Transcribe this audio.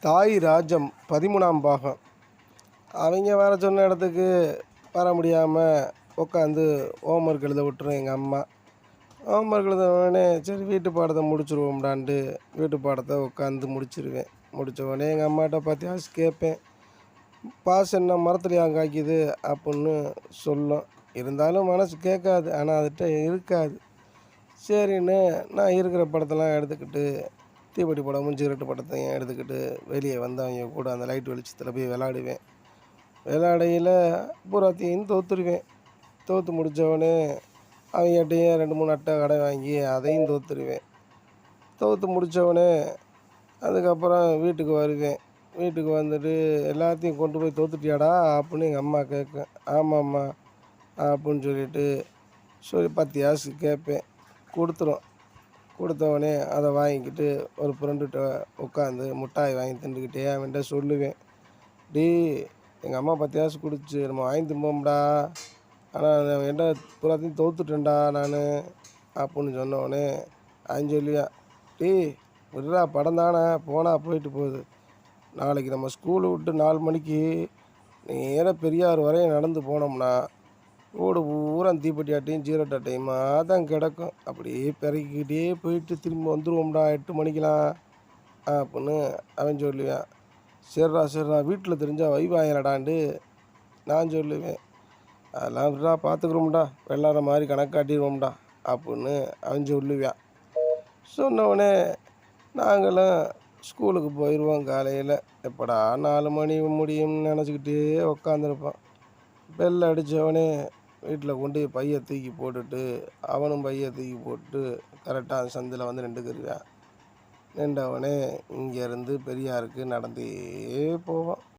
தாய் ராஜ்யம் 13ஆம் பாகம். அவங்க வர சொன்ன இடத்துக்கு வர முடியாமல் உட்காந்து ஹோம்ஒர்க் எழுத விட்டுரும் எங்கள் அம்மா. ஹோம்ஒர்க் எழுத உடனே சரி வீட்டு பாடத்தை முடிச்சுருவோம்டான்ட்டு வீட்டு பாடத்தை உட்காந்து முடிச்சிருவேன். முடித்த உடனே எங்கள் அம்மாட்ட பார்த்தியாச்சு கேட்பேன். பாஸ் என்ன மரத்துலையா காய்க்குது அப்புடின்னு சொல்லும். இருந்தாலும் மனசு கேட்காது, ஆனால் அதுகிட்ட இருக்காது. சரின்னு நான் இருக்கிற படத்தெல்லாம் எடுத்துக்கிட்டு தீப்பெட்டி படமும் சிகரெட்டு படத்தையும் எடுத்துக்கிட்டு வெளியே வந்து அவங்க கூட அந்த லைட் வெளிச்சத்தில் போய் விளாடுவேன். விளாடையில் பூராத்தையும் தோற்றுருவேன். தோற்று முடித்தவொடனே அவங்ககிட்டையும் 2-3 அட்டை கடை வாங்கி அதையும் தோற்றுருவேன். தோற்று முடித்தவொடனே அதுக்கப்புறம் வீட்டுக்கு வருவேன். வீட்டுக்கு வந்துட்டு எல்லாத்தையும் கொண்டு போய் தோற்றுட்டியாடா அப்புடின்னு எங்கள் அம்மா கேட்கும். ஆமாம்மா அப்புடின்னு சொல்லிட்டு சொல்லி 10 காசு கேட்பேன். கொடுத்துரும். கொடுத்தவொடனே அதை வாங்கிக்கிட்டு ஒரு ஃப்ரெண்டுகிட்ட உட்காந்து மிட்டாய் வாங்கி தின்றுக்கிட்டே அவன்கிட்ட சொல்லுவேன். எங்கள் அம்மா 10 காசு கொடுத்துச்சு, நம்ம வாங்கி திம்போம்டா, ஆனால் அவன்கிட்ட பூராத்தையும் தோற்றுட்டேன்டா நான் அப்புடின்னு சொன்னோடனே அவன் சொல்லுவான், விட்றா படம் தானே போனால் போயிட்டு போகுது. நாளைக்கு நம்ம ஸ்கூலு விட்டு 4 மணிக்கு நேராக பெரியார் வரையும் நடந்து போனோம்னா ரோடு பூரா தீப்பெட்டி அட்டையும் சிகரெட் அட்டையுமா தான் கிடக்கும். அப்படியே பிறக்கிக்கிட்டே போயிட்டு திரும்பி வந்துடுவோம்டா 8 மணிக்கெலாம் அப்புடின்னு அவன் சொல்லுவான். சரிடா வீட்டில் தெரிஞ்சால் வைவாயிரடான்ட்டு நான் சொல்லுவேன். அதெல்லாம் விட்றா பார்த்துக்குறோம்டா, வெள்ளார மாதிரி கணக்காட்டிடுவோம்டா அப்புடின்னு அவன் சொல்லுவான். சொன்னவுடனே நாங்களும் ஸ்கூலுக்கு போயிடுவோம். காலையில் எப்படா 4 மணி முடியும்னு நினச்சிக்கிட்டே உக்காந்துருப்போம். பெல் அடித்தவொடனே வீட்டில் கொண்டு போய் பையை தூக்கி போட்டுட்டு அவனும் பையை தூக்கி போட்டு கரெக்டாக அந்த சந்தில் வந்து நின்றுக்கிருவான். நின்றவொடனே இங்கேருந்து பெரியாருக்கு நடந்தே போவோம்.